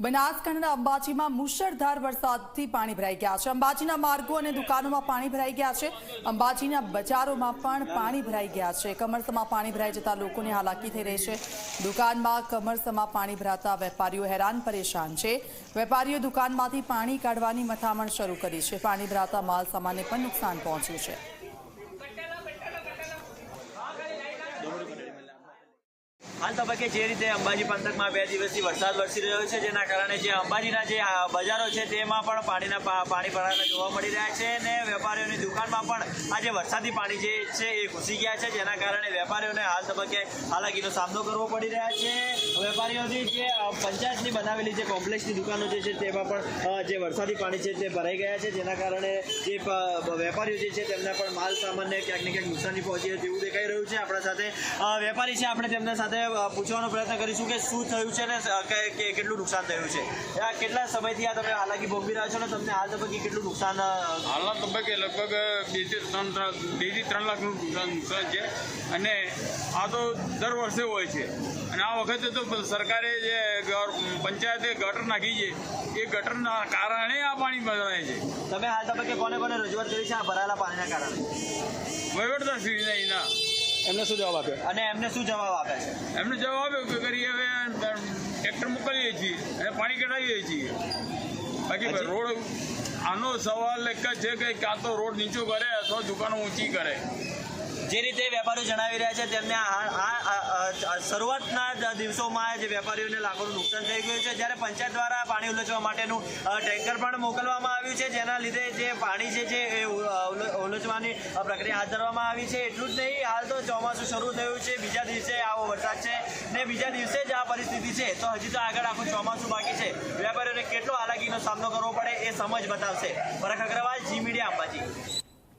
બનાસકાંઠાના અંબાજીમાં મુશળધાર વરસાદથી પાણી ભરાઈ ગયા છે। અંબાજીના માર્ગો અને દુકાનોમાં પાણી ભરાઈ ગયા છે। અંબાજીના બજારોમાં પણ પાણી ભરાઈ ગયા છે। કમરસમાં પાણી ભરાઈ જતા લોકોને હાલાકી થઈ રહી છે। દુકાનમાં કમરસમાં પાણી ભરાતા વેપારીઓ હેરાન પરેશાન છે। વેપારીઓ દુકાનમાંથી પાણી કાઢવાની મથામણ શરૂ કરી છે। પાણી ભરાતા માલ સામાનને પણ નુકસાન પહોંચ્યું છે। हाल तबक्के जे रीते अंबाजी पंथकमां 2 दिवसथी वरसाद वरसी रह्यो छे जेना कारणे जे अंबाजीना जे बजारो छे तेमां पण पाणी भराયેલા જોવા મળી રહ્યા છે અને વેપારીઓની દુકાનમાં પણ આ જે વરસાદી પાણી જે છે એ ઘૂસી ગયા છે જેના કારણે વેપારીઓને હાલ તબક્કે હાલાકીનો સામનો કરવો પડી રહ્યા છે। વેપારીઓની જે પંચાયતની બનાવેલી જે કોમ્પ્લેક્સની દુકાનો જે છે તેમાં પણ જે વરસાદી પાણી છે તે ભરાઈ ગયા છે જેના કારણે જે વેપારીઓ જે છે તેમને પણ માલ સામાનને ક્યાંક ને ક્યાંક નુકસાની પહોંચી તેવું દેખાઈ રહ્યું છે। આપણા સાથે વેપારી છે, આપણે તેમના સાથે પૂછવાનો પ્રયત્ન કરીશું કે શું થયું છે ને કેટલું નુકસાન થયું છે। કેટલા સમયથી આ તમે હાલાકી ભોગવી રહ્યા છો ને તમને હાલ તબક્કે કેટલું નુકસાન? હાલના તબક્કે લગભગ 2 થી 3 લાખનું નુકસાન છે અને આ તો દર વર્ષે હોય છે અને આ વખતે તો સરકારે જે પંચાયતે ગટર નાખી છે એ ગટરના કારણે આ પાણી ભરાય છે। તમે હાલ તબક્કે કોને કોને રજૂઆત કરી છે આ ભરાયેલા પાણીના કારણે? વહીવટદારશ્રીને એના એમને શું જવાબ આપ્યો અને એમને શું જવાબ આપે છે? એમને જવાબ આપ્યો કે કરી હવે ટ્રેક્ટર મોકલીએ છીએ અને પાણી કઢાવીએ છીએ। બાકી રોડ આનો સવાલ એક જ છે કે કાં તો રોડ નીચો કરે અથવા દુકાનો ઊંચી કરે। જે રીતે વેપારીઓ જણાવી રહ્યા છે તેમને શરૂઆતના દિવસોમાં જે વેપારીઓને લાખોનું નુકસાન થઈ ગયું છે, જ્યારે પંચાયત દ્વારા પાણી ઉલચવા માટેનું ટેન્કર પણ મોકલવામાં આવ્યું છે જેના લીધે જે પાણી છે એ ઉલચવાની પ્રક્રિયા હાથ ધરવામાં આવી છે। એટલું જ નહીં, હાલ તો ચોમાસું શરૂ થયું છે, બીજા દિવસે આવો વરસાદ છે ને બીજા દિવસે જ આ પરિસ્થિતિ છે તો હજી તો આગળ આખું ચોમાસું બાકી છે। વેપારીઓને કેટલો હાલાકીનો સામનો કરવો પડે એ સમજ બતાવશે। ભરત અગ્રવાલ, જી મીડિયા, અંબાજી।